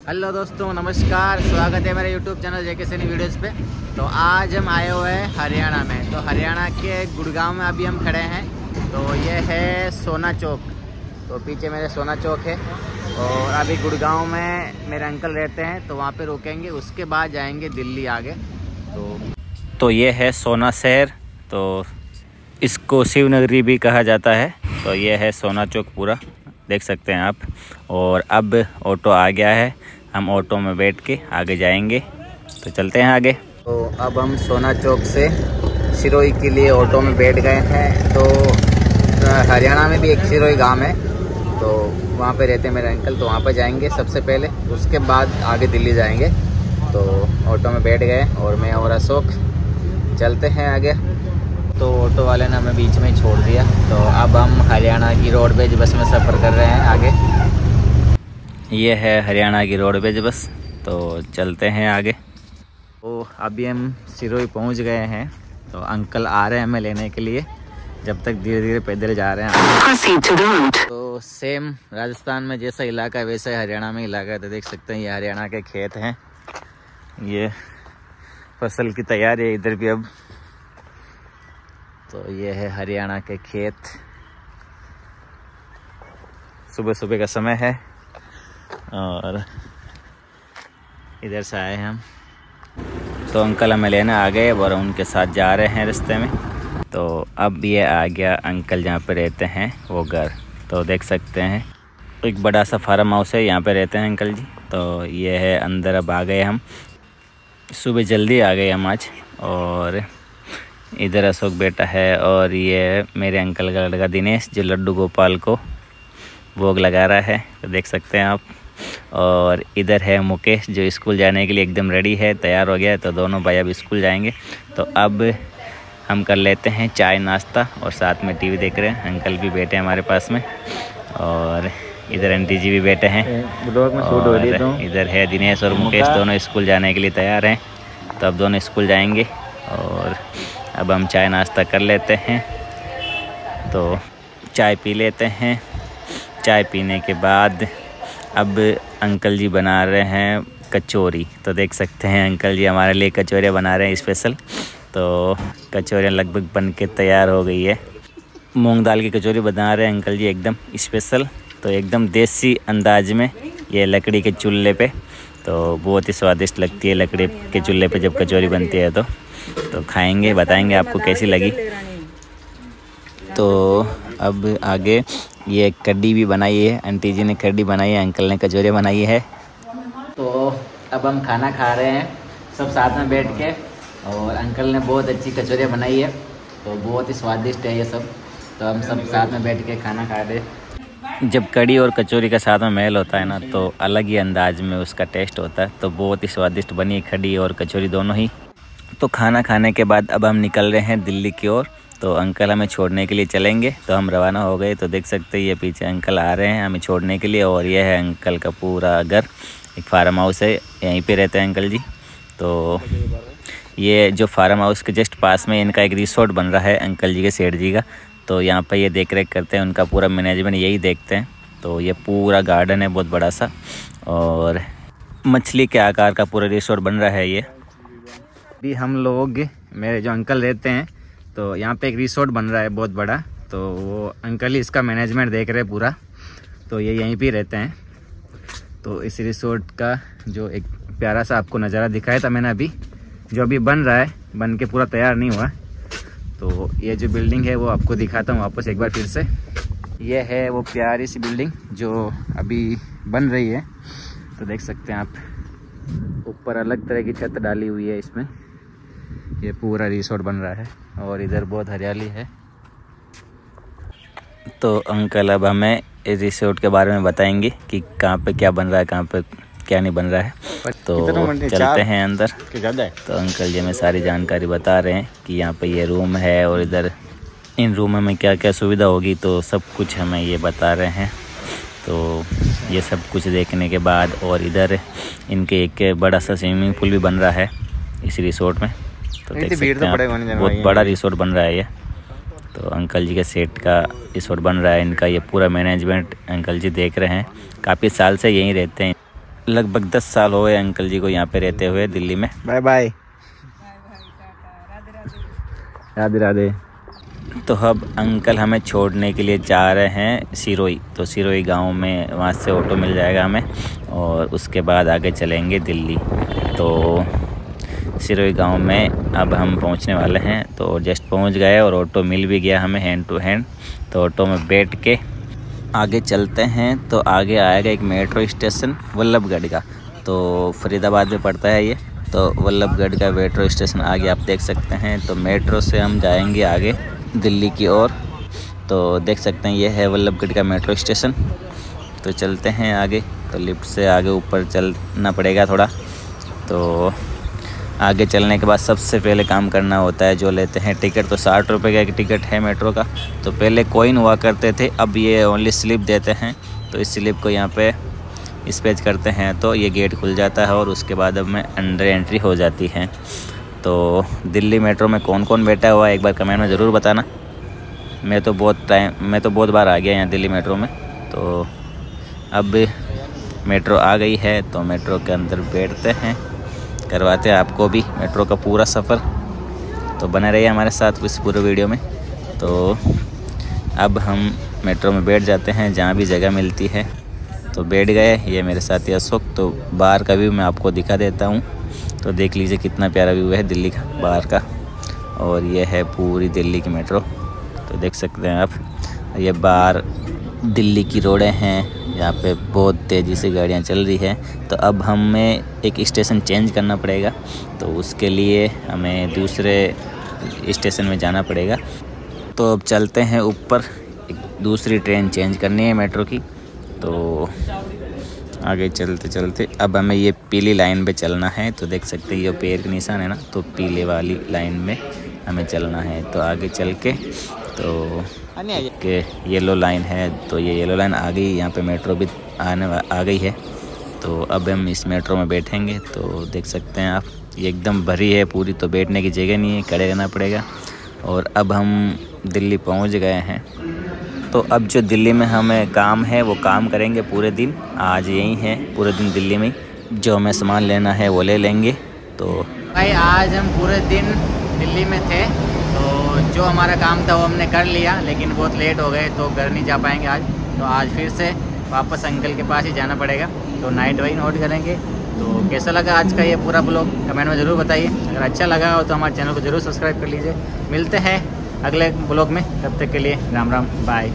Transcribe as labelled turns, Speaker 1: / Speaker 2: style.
Speaker 1: Hello दोस्तों, नमस्कार। स्वागत है मेरे यूट्यूब चैनल जेके सैनी वीडियोस पे। तो आज हम आए हुए हैं हरियाणा में। तो हरियाणा के गुड़गांव में अभी हम खड़े हैं। तो ये है सोना चौक। तो पीछे मेरे सोना चौक है और अभी गुड़गांव में मेरे अंकल रहते हैं, तो वहाँ पे रुकेंगे। उसके बाद जाएंगे दिल्ली आगे। तो ये है सोना शहर। तो इसको शिवनगरी भी कहा जाता है। तो ये है सोना चौक पूरा, देख सकते हैं आप। और अब ऑटो आ गया है, हम ऑटो में बैठ के आगे जाएंगे। तो चलते हैं आगे। तो अब हम सोना चौक से सिरोही के लिए ऑटो में बैठ गए हैं। तो हरियाणा में भी एक सिरोही गांव है, तो वहाँ पे रहते हैं मेरे अंकल। तो वहाँ पे जाएंगे सबसे पहले, उसके बाद आगे दिल्ली जाएंगे। तो ऑटो में बैठ गए और मैं और अशोक चलते हैं आगे। तो ऑटो वाले ने हमें बीच में ही छोड़ दिया। तो अब हम हरियाणा की रोडवेज बस में सफ़र कर रहे हैं आगे। ये है हरियाणा की रोडवेज बस। तो चलते हैं आगे। तो अभी हम सिरोही पहुंच गए हैं। तो अंकल आ रहे हैं हमें लेने के लिए, जब तक धीरे धीरे पैदल जा रहे हैं। तो सेम राजस्थान में जैसा इलाका है वैसा ही हरियाणा में इलाका है। तो देख सकते हैं ये हरियाणा के खेत हैं। ये फसल की तैयारी है इधर भी अब। तो ये है हरियाणा के खेत। सुबह सुबह का समय है और इधर से आए हैं हम। तो अंकल हमें लेने आ गए और उनके साथ जा रहे हैं रास्ते में। तो अब ये आ गया अंकल जहाँ पे रहते हैं वो घर। तो देख सकते हैं एक बड़ा सा फार्म हाउस है, यहाँ पे रहते हैं अंकल जी। तो ये है अंदर। अब आ गए हम, सुबह जल्दी आ गए हम आज। और इधर अशोक बेटा है और ये मेरे अंकल का लड़का दिनेश, जो लड्डू गोपाल को भोग लगा रहा है। तो देख सकते हैं आप। और इधर है मुकेश, जो स्कूल जाने के लिए एकदम रेडी है, तैयार हो गया है। तो दोनों भाई अब स्कूल जाएंगे। तो अब हम कर लेते हैं चाय नाश्ता और साथ में टीवी देख रहे हैं। अंकल भी बैठे हैं हमारे पास में और इधर आंटी जी भी बैठे हैं। और इधर है दिनेश और मुकेश, दोनों स्कूल जाने के लिए तैयार हैं। तो अब दोनों स्कूल जाएंगे और अब हम चाय नाश्ता कर लेते हैं। तो चाय पी लेते हैं। चाय पीने के बाद अब अंकल जी बना रहे हैं कचौरी। तो देख सकते हैं अंकल जी हमारे लिए कचौरियाँ बना रहे हैं स्पेशल। तो कचौरियाँ लगभग बन के तैयार हो गई है। मूंग दाल की कचौरी बना रहे हैं अंकल जी एकदम स्पेशल। तो एकदम देसी अंदाज में, ये लकड़ी के चूल्हे पे। तो बहुत ही स्वादिष्ट लगती है लकड़ी के चूल्हे पे जब कचौरी बनती है। तो खाएंगे, बताएंगे आपको कैसी लगी। तो अब आगे ये कड्डी भी बनाई है, आंटी जी ने कड्डी बनाई है, अंकल ने कचौरी बनाई है। तो अब हम खाना खा रहे हैं सब साथ में बैठ के। और अंकल ने बहुत अच्छी कचौरियाँ बनाई है, तो बहुत ही स्वादिष्ट है ये सब। तो हम सब साथ में बैठ के खाना खा रहे हैं। जब कड़ी और कचौरी का साथ में मेल होता है ना, तो अलग ही अंदाज में उसका टेस्ट होता है। तो बहुत ही स्वादिष्ट बनी कड़ी और कचौरी दोनों ही। तो खाना खाने के बाद अब हम निकल रहे हैं दिल्ली की ओर। तो अंकल हमें छोड़ने के लिए चलेंगे। तो हम रवाना हो गए। तो देख सकते हैं ये पीछे अंकल आ रहे हैं हमें छोड़ने के लिए। और ये है अंकल का पूरा घर, एक फार्म हाउस है, यहीं पे रहते हैं अंकल जी। तो ये जो फार्म हाउस के जस्ट पास में इनका एक रिसोर्ट बन रहा है अंकल जी के, सेठ जी का। तो यहाँ पे ये देख रेख करते हैं, उनका पूरा मैनेजमेंट यही देखते हैं। तो ये पूरा गार्डन है बहुत बड़ा सा और मछली के आकार का पूरा रिसोर्ट बन रहा है ये। अभी हम लोग, मेरे जो अंकल रहते हैं, तो यहाँ पे एक रिसोर्ट बन रहा है बहुत बड़ा। तो वो अंकल ही इसका मैनेजमेंट देख रहे हैं पूरा। तो ये यहीं पे रहते हैं। तो इस रिसोर्ट का जो एक प्यारा सा आपको नज़ारा दिखाया था मैंने अभी, जो अभी बन रहा है, बन के पूरा तैयार नहीं हुआ। तो ये जो बिल्डिंग है वो आपको दिखाता हूँ वापस एक बार फिर से। ये है वो प्यारी सी बिल्डिंग जो अभी बन रही है। तो देख सकते हैं आप, ऊपर अलग तरह की छत डाली हुई है इसमें। ये पूरा रिसोर्ट बन रहा है और इधर बहुत हरियाली है। तो अंकल अब हमें इस रिसोर्ट के बारे में बताएंगे कि कहाँ पे क्या बन रहा है, कहाँ पे क्या नहीं बन रहा है। तो चलते हैं अंदर। तो अंकल जी हमें सारी जानकारी बता रहे हैं कि यहाँ पे ये रूम है और इधर इन रूम में क्या क्या सुविधा होगी। तो सब कुछ हमें ये बता रहे हैं। तो ये सब कुछ देखने के बाद, और इधर इनके एक बड़ा सा स्विमिंग पूल भी बन रहा है इस रिसोर्ट में। तो देख सकते हैं बहुत बड़ा रिसोर्ट बन रहा है ये। तो अंकल जी के सेट का रिसोर्ट बन रहा है, इनका ये पूरा मैनेजमेंट अंकल जी देख रहे हैं। काफ़ी साल से यहीं रहते हैं। लगभग 10 साल हो गए अंकल जी को यहाँ पे रहते हुए दिल्ली में। Bye bye, Radhe Radhe. तो अब अंकल हमें छोड़ने के लिए जा रहे हैं सिरोही। तो सिरोही गांव में वहाँ से ऑटो मिल जाएगा हमें और उसके बाद आगे चलेंगे दिल्ली। तो सिरोही गांव में अब हम पहुंचने वाले हैं। तो जस्ट पहुंच गए और ऑटो मिल भी गया हमें हैंड टू हैंड। तो ऑटो में बैठ के आगे चलते हैं। तो आगे आएगा एक मेट्रो स्टेशन वल्लभगढ़ का। तो फरीदाबाद में पड़ता है ये। तो वल्लभगढ़ का मेट्रो स्टेशन आगे आप देख सकते हैं। तो मेट्रो से हम जाएंगे आगे दिल्ली की ओर। तो देख सकते हैं ये है वल्लभगढ़ का मेट्रो स्टेशन। तो चलते हैं आगे। तो लिफ्ट से आगे ऊपर चलना पड़ेगा थोड़ा। तो आगे चलने के बाद सबसे पहले काम करना होता है, जो लेते हैं टिकट। तो 60 रुपये का एक टिकट है मेट्रो का। तो पहले कॉइन हुआ करते थे, अब ये ओनली स्लिप देते हैं। तो इस स्लिप को यहाँ पे स्पेच करते हैं तो ये गेट खुल जाता है और उसके बाद अब में अंडर एंट्री हो जाती है। तो दिल्ली मेट्रो में कौन कौन बैठा हुआ है एक बार कमेंट में ज़रूर बताना। मैं तो बहुत बार आ गया यहाँ दिल्ली मेट्रो में। तो अब मेट्रो आ गई है तो मेट्रो के अंदर बैठते हैं, करवाते हैं आपको भी मेट्रो का पूरा सफ़र। तो बने रहिए हमारे साथ इस पूरे वीडियो में। तो अब हम मेट्रो में बैठ जाते हैं जहाँ भी जगह मिलती है। तो बैठ गए। ये मेरे साथी अशोक। तो बाहर का व्यू मैं आपको दिखा देता हूँ। तो देख लीजिए कितना प्यारा व्यू है दिल्ली का बाहर का। और ये है पूरी दिल्ली की मेट्रो। तो देख सकते हैं आप, ये बाहर दिल्ली की रोडें हैं। यहाँ पे बहुत तेज़ी से गाड़ियाँ चल रही हैं। तो अब हमें एक स्टेशन चेंज करना पड़ेगा। तो उसके लिए हमें दूसरे स्टेशन में जाना पड़ेगा। तो अब चलते हैं ऊपर, एक दूसरी ट्रेन चेंज करनी है मेट्रो की। तो आगे चलते चलते अब हमें ये पीली लाइन पे चलना है। तो देख सकते हैं ये पैर का निशान है ना, तो पीले वाली लाइन में हमें चलना है। तो आगे चल के तो एक येलो लाइन है। तो ये येलो लाइन आ गई, यहाँ पे मेट्रो भी आ गई है। तो अब हम इस मेट्रो में बैठेंगे। तो देख सकते हैं आप, ये एकदम भरी है पूरी, तो बैठने की जगह नहीं है, खड़े रहना पड़ेगा। और अब हम दिल्ली पहुँच गए हैं। तो अब जो दिल्ली में हमें काम है वो काम करेंगे पूरे दिन। आज यही है पूरे दिन दिल्ली में, जो हमें सामान लेना है वो ले लेंगे। तो भाई आज हम पूरे दिन दिल्ली में थे। तो जो हमारा काम था वो हमने कर लिया, लेकिन बहुत लेट हो गए तो घर नहीं जा पाएंगे आज। तो आज फिर से वापस अंकल के पास ही जाना पड़ेगा। तो नाइट वही नोट करेंगे। तो कैसा लगा आज का ये पूरा ब्लॉग कमेंट में ज़रूर बताइए। अगर अच्छा लगा हो तो हमारे चैनल को ज़रूर सब्सक्राइब कर लीजिए। मिलते हैं अगले ब्लॉग में, तब तक के लिए राम राम, बाय।